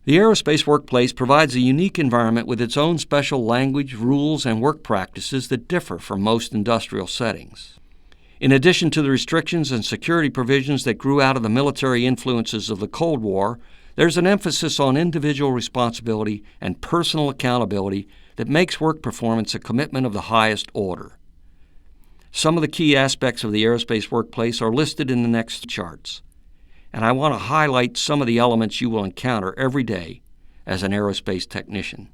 The aerospace workplace provides a unique environment with its own special language, rules, and work practices that differ from most industrial settings. In addition to the restrictions and security provisions that grew out of the military influences of the Cold War, there's an emphasis on individual responsibility and personal accountability that makes work performance a commitment of the highest order. Some of the key aspects of the aerospace workplace are listed in the next charts, and I want to highlight some of the elements you will encounter every day as an aerospace technician.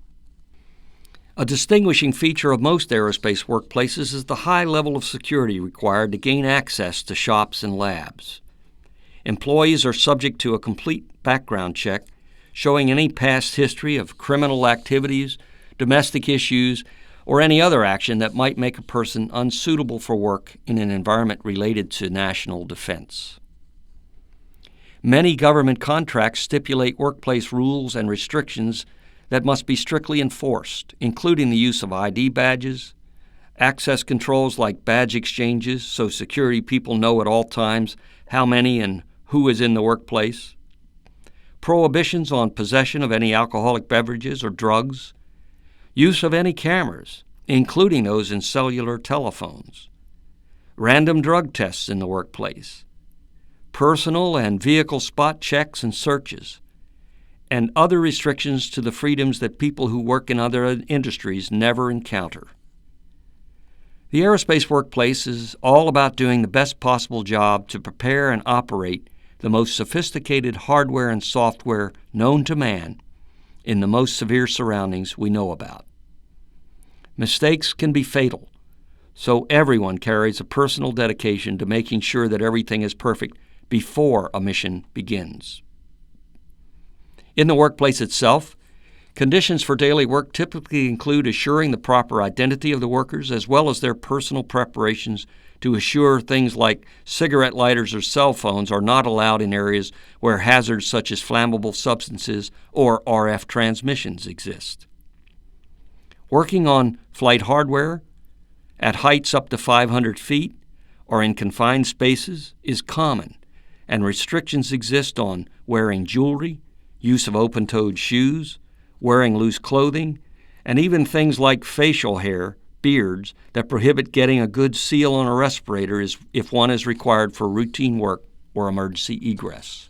A distinguishing feature of most aerospace workplaces is the high level of security required to gain access to shops and labs. Employees are subject to a complete background check showing any past history of criminal activities, domestic issues, or any other action that might make a person unsuitable for work in an environment related to national defense. Many government contracts stipulate workplace rules and restrictions that must be strictly enforced, including the use of ID badges, access controls like badge exchanges so security people know at all times how many and who is in the workplace, prohibitions on possession of any alcoholic beverages or drugs, use of any cameras, including those in cellular telephones, random drug tests in the workplace, personal and vehicle spot checks and searches, and other restrictions to the freedoms that people who work in other industries never encounter. The aerospace workplace is all about doing the best possible job to prepare and operate the most sophisticated hardware and software known to man in the most severe surroundings we know about. Mistakes can be fatal, so everyone carries a personal dedication to making sure that everything is perfect before a mission begins. In the workplace itself, conditions for daily work typically include assuring the proper identity of the workers as well as their personal preparations to assure things like cigarette lighters or cell phones are not allowed in areas where hazards such as flammable substances or RF transmissions exist. Working on flight hardware at heights up to 500 feet or in confined spaces is common, and restrictions exist on wearing jewelry, use of open-toed shoes, wearing loose clothing, and even things like facial hair, beards, that prohibit getting a good seal on a respirator if one is required for routine work or emergency egress.